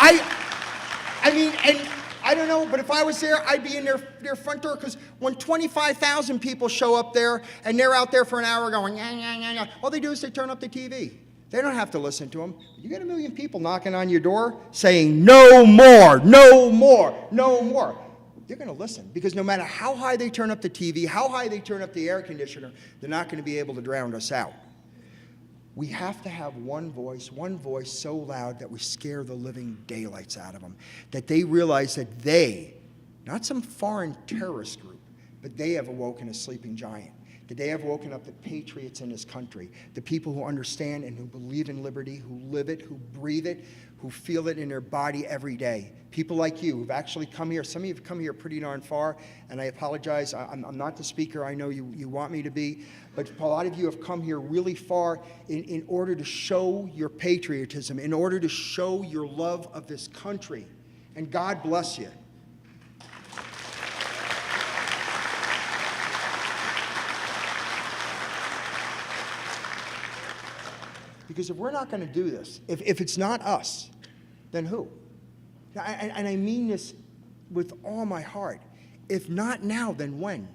I mean, and I don't know, but if I was there, I'd be in their front door, because when 25,000 people show up there and they're out there for an hour going, yeah, yeah, yeah, yeah, all they do is they turn up the TV. They don't have to listen to them. You get 1 million people knocking on your door saying, no more, no more, no more. They're going to listen, because no matter how high they turn up the TV, how high they turn up the air conditioner, they're not going to be able to drown us out. We have to have one voice so loud that we scare the living daylights out of them, that they realize that they, not some foreign terrorist group, but they have awoken a sleeping giant, that they have woken up the patriots in this country, the people who understand and who believe in liberty, who live it, who breathe it, who feel it in their body every day. People like you who've actually come here. Some of you have come here pretty darn far, and I apologize. I'm not the speaker I know you want me to be, but a lot of you have come here really far in order to show your patriotism, in order to show your love of this country. And God bless you. Because if we're not going to do this, if it's not us, then who? And I mean this with all my heart. If not now, then when?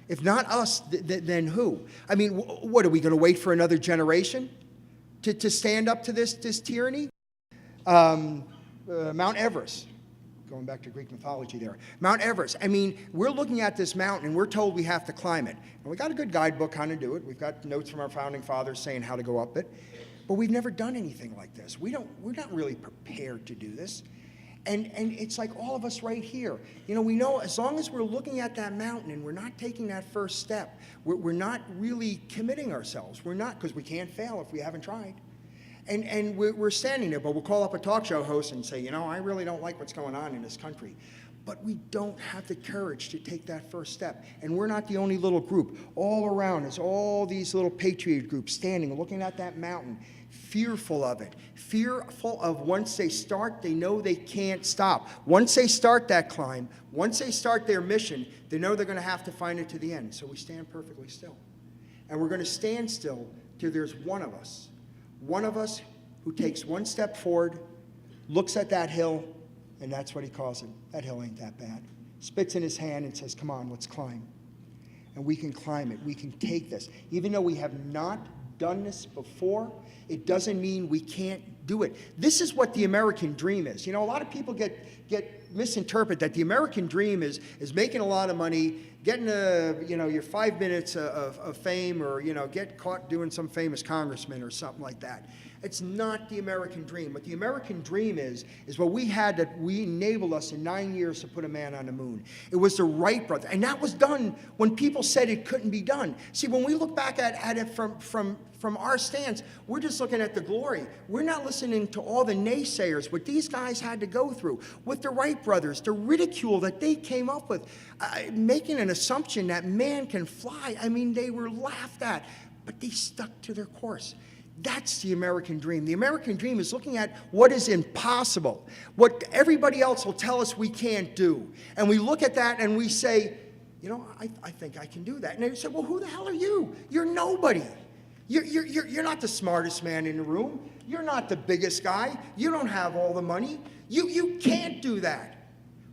If not us, then who? I mean, what, are we going to wait for another generation to stand up to this tyranny? Mount Everest, going back to Greek mythology there. Mount Everest, I mean, we're looking at this mountain and we're told we have to climb it. And we got a good guidebook how to do it. We've got notes from our founding fathers saying how to go up it. But we've never done anything like this. We're not really prepared to do this. And it's like all of us right here. You know, we know as long as we're looking at that mountain and we're not taking that first step, we're not really committing ourselves. We're not, because we can't fail if we haven't tried. And we're standing there, but we'll call up a talk show host and say, you know, I really don't like what's going on in this country. But we don't have the courage to take that first step. And we're not the only little group. All around us, all these little patriot groups standing, looking at that mountain, fearful of it, fearful of once they start, they know they can't stop. Once they start that climb, once they start their mission, they know they're going to have to find it to the end. So we stand perfectly still. And we're going to stand still till there's one of us who takes one step forward, looks at that hill, and that's what he calls it. That hill ain't that bad. Spits in his hand and says, come on, let's climb. And we can climb it. We can take this. Even though we have not done this before, it doesn't mean we can't do it. This is what the American dream is. You know, a lot of people get misinterpret that the American dream is making a lot of money, getting your 5 minutes of fame, or get caught doing some famous congressman or something like that. It's not the American dream. What the American dream is what we had, that we enabled us in 9 years to put a man on the moon. It was the Wright brothers, and that was done when people said it couldn't be done. See, when we look back at it from our stance, we're just looking at the glory. We're not listening to all the naysayers, what these guys had to go through with the Wright brothers, the ridicule that they came up with, making an assumption that man can fly. I mean, they were laughed at, but they stuck to their course. That's the American dream. The American dream is looking at what is impossible, what everybody else will tell us we can't do. And we look at that and we say, you know, I think I can do that. And they say, well, who the hell are you? You're nobody. You're not the smartest man in the room. You're not the biggest guy. You don't have all the money. You can't do that.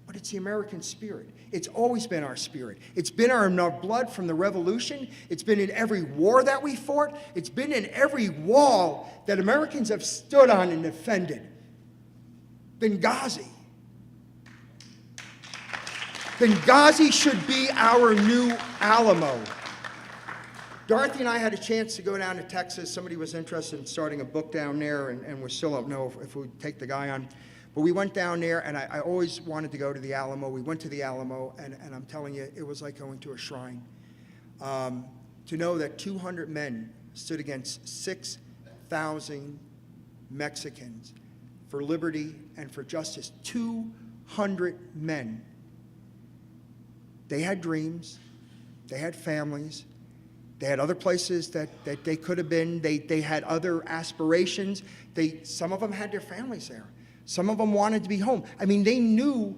But it's the American spirit. It's always been our spirit. It's been in our blood from the Revolution. It's been in every war that we fought. It's been in every wall that Americans have stood on and defended. Benghazi. Benghazi should be our new Alamo. Dorothy and I had a chance to go down to Texas. Somebody was interested in starting a book down there, and we still don't know if we'd take the guy on. But we went down there, and I always wanted to go to the Alamo. We went to the Alamo, and I'm telling you, it was like going to a shrine. To know that 200 men stood against 6,000 Mexicans for liberty and for justice. 200 men. They had dreams. They had families. They had other places that they could have been. They had other aspirations. Some of them had their families there. Some of them wanted to be home. I mean, they knew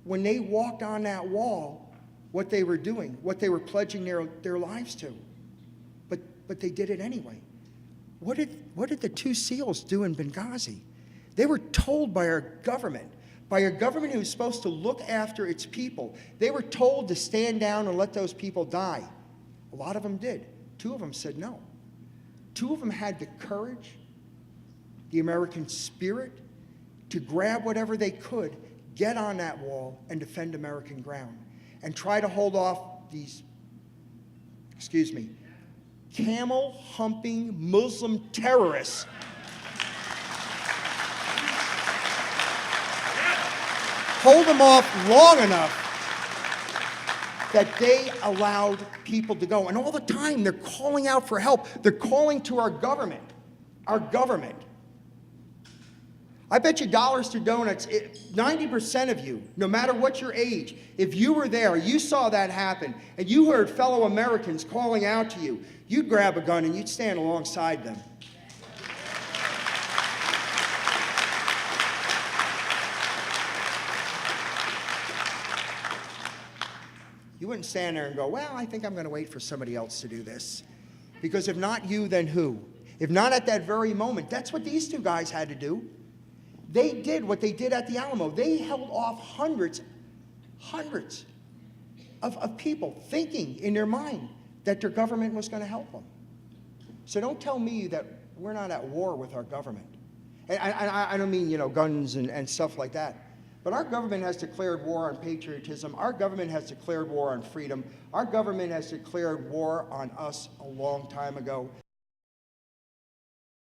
when they walked on that wall what they were doing, what they were pledging their lives to. But they did it anyway. What did the two SEALs do in Benghazi? They were told by our government who's supposed to look after its people. They were told to stand down and let those people die. A lot of them did. 2 of them said no. 2 of them had the courage, the American spirit, to grab whatever they could, get on that wall, and defend American ground, and try to hold off these, camel-humping Muslim terrorists hold them off long enough that they allowed people to go. And all the time, they're calling out for help. They're calling to our government. Our government. I bet you dollars to donuts, 90% of you, no matter what your age, if you were there, you saw that happen, and you heard fellow Americans calling out to you, you'd grab a gun and you'd stand alongside them. You wouldn't stand there and go, well, I think I'm going to wait for somebody else to do this. Because if not you, then who? If not at that very moment, that's what these 2 guys had to do. They did what they did at the Alamo. They held off hundreds of people thinking in their mind that their government was going to help them. So don't tell me that we're not at war with our government. And I don't mean, guns and stuff like that. But our government has declared war on patriotism. Our government has declared war on freedom. Our government has declared war on us a long time ago.